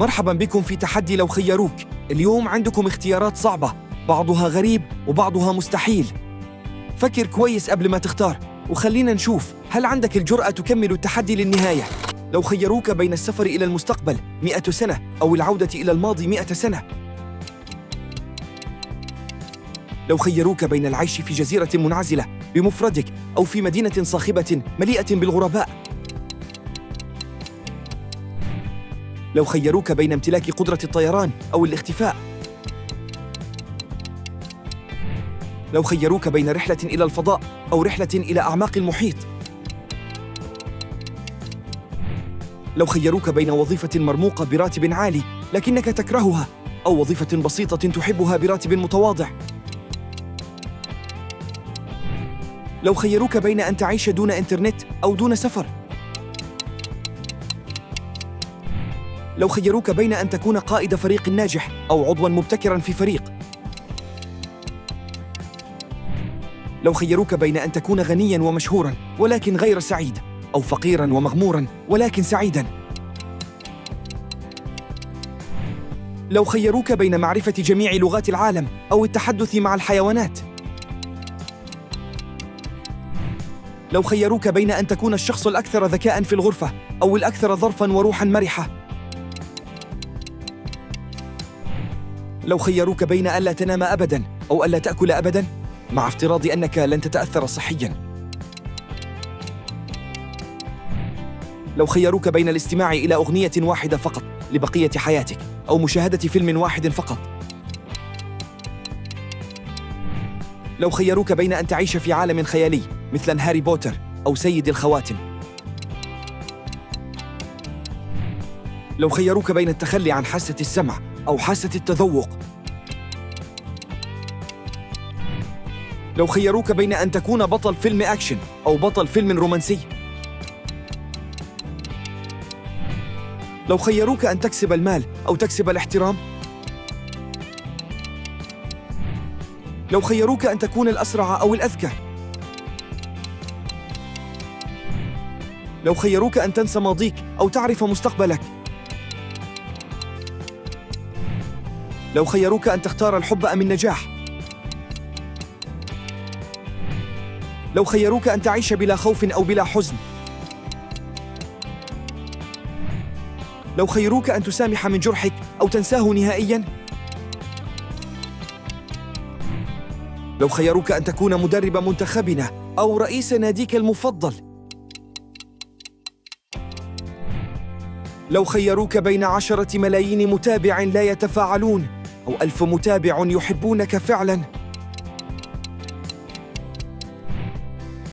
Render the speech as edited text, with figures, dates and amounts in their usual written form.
مرحبا بكم في تحدي لو خيروك. اليوم عندكم اختيارات صعبة، بعضها غريب وبعضها مستحيل. فكر كويس قبل ما تختار، وخلينا نشوف هل عندك الجرأة تكمل التحدي للنهاية. لو خيروك بين السفر إلى المستقبل 100 سنة أو العودة إلى الماضي 100 سنة. لو خيروك بين العيش في جزيرة منعزلة بمفردك أو في مدينة صاخبة مليئة بالغرباء. لو خيروك بين امتلاك قدرة الطيران أو الاختفاء. لو خيروك بين رحلة إلى الفضاء أو رحلة إلى أعماق المحيط. لو خيروك بين وظيفة مرموقة براتب عالي لكنك تكرهها أو وظيفة بسيطة تحبها براتب متواضع. لو خيروك بين أن تعيش دون إنترنت أو دون سفر. لو خيروك بين أن تكون قائد فريق ناجح أو عضواً مبتكراً في فريق. لو خيروك بين أن تكون غنياً ومشهوراً ولكن غير سعيد، أو فقيراً ومغموراً ولكن سعيداً. لو خيروك بين معرفة جميع لغات العالم أو التحدث مع الحيوانات. لو خيروك بين أن تكون الشخص الأكثر ذكاءً في الغرفة أو الأكثر ظرفاً وروحاً مرحة. لو خيروك بين ألا تنام أبداً أو ألا تأكل أبداً، مع افتراض أنك لن تتأثر صحياً. لو خيروك بين الاستماع إلى أغنية واحدة فقط لبقية حياتك أو مشاهدة فيلم واحد فقط. لو خيروك بين أن تعيش في عالم خيالي مثل هاري بوتر أو سيد الخواتم. لو خيروك بين التخلي عن حاسة السمع أو حاسة التذوق. لو خيروك بين أن تكون بطل فيلم أكشن أو بطل فيلم رومانسي. لو خيروك أن تكسب المال أو تكسب الاحترام. لو خيروك أن تكون الأسرع أو الأذكى. لو خيروك أن تنسى ماضيك أو تعرف مستقبلك. لو خيروك أن تختار الحب أم النجاح. لو خيروك أن تعيش بلا خوف أو بلا حزن. لو خيروك أن تسامح من جرحك أو تنساه نهائياً. لو خيروك أن تكون مدرب منتخبنا أو رئيس ناديك المفضل. لو خيروك بين 10 ملايين متابع لا يتفاعلون أو 1000 متابع يحبونك فعلاً.